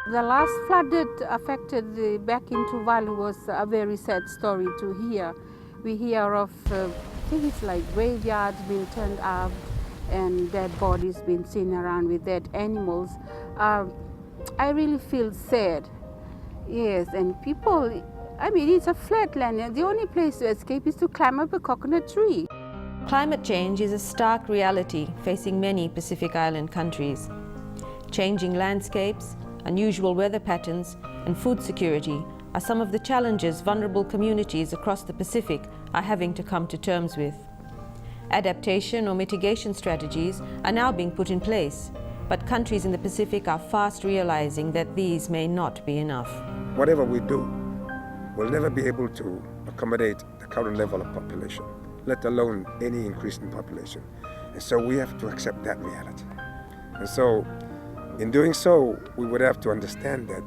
The last flood that affected back in Tuvalu was a very sad story to hear. We hear of things like graveyards being turned up and dead bodies being seen around with dead animals. I really feel sad. Yes, and people, I mean, it's a flatland, and the only place to escape is to climb up a coconut tree. Climate change is a stark reality facing many Pacific Island countries. Changing landscapes, unusual weather patterns, and food security are some of the challenges vulnerable communities across the Pacific are having to come to terms with. Adaptation or mitigation strategies are now being put in place, but countries in the Pacific are fast realizing that these may not be enough. Whatever we do, we'll never be able to accommodate the current level of population, let alone any increase in population. And so we have to accept that reality. And so in doing so, we would have to understand that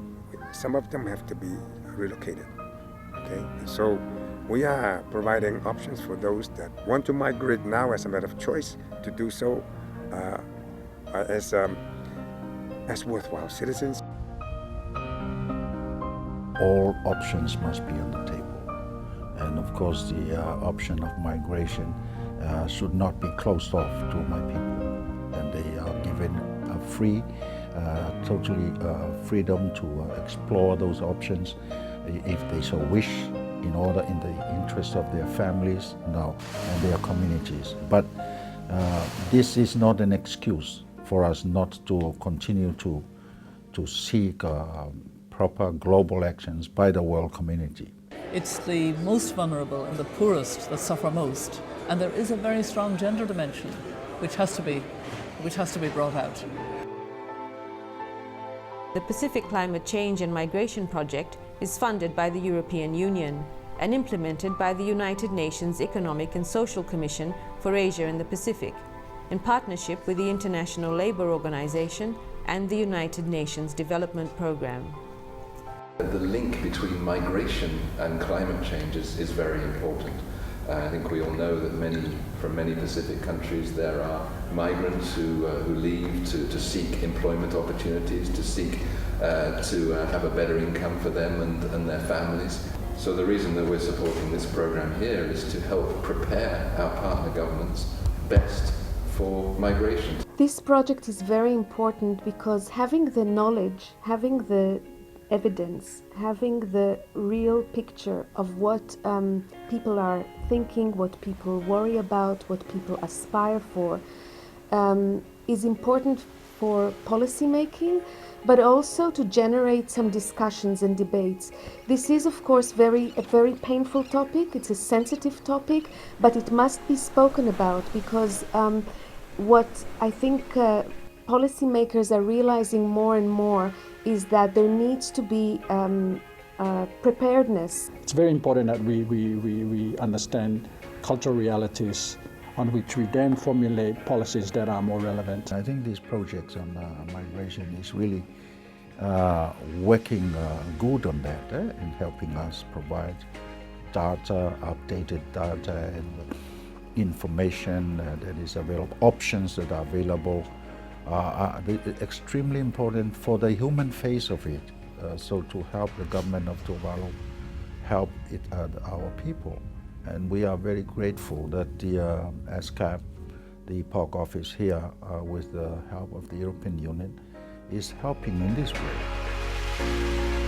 some of them have to be relocated. Okay? And so we are providing options for those that want to migrate now as a matter of choice to do so as worthwhile citizens. All options must be on the table. And of course, the option of migration should not be closed off to my people. And they are given a free, totally freedom to explore those options if they so wish, in the interest of their families now and their communities. But this is not an excuse for us not to continue to seek proper global actions by the world community. It's the most vulnerable and the poorest that suffer most, and there is a very strong gender dimension which has to be brought out. The Pacific Climate Change and Migration Project is funded by the European Union and implemented by the United Nations Economic and Social Commission for Asia and the Pacific, in partnership with the International Labour Organization and the United Nations Development Programme. The link between migration and climate change is very important. I think we all know that from many Pacific countries there are migrants who leave to seek employment opportunities, to seek to have a better income for them and their families. So the reason that we're supporting this program here is to help prepare our partner governments best for migration. This project is very important because having the knowledge, having the evidence, having the real picture of what people are thinking, what people worry about, what people aspire for, is important for policy making, but also to generate some discussions and debates. This is, of course, a very painful topic. It's a sensitive topic, but it must be spoken about because what I think policymakers are realizing more and more is that there needs to be preparedness. It's very important that we understand cultural realities on which we then formulate policies that are more relevant. I think these projects on migration is really working good on that and helping us provide data, updated data and information that is available, options that are available. Are extremely important for the human face of it. So to help the government of Tuvalu help our people. And we are very grateful that the ASCAP, the POC office here, with the help of the European Union, is helping in this way.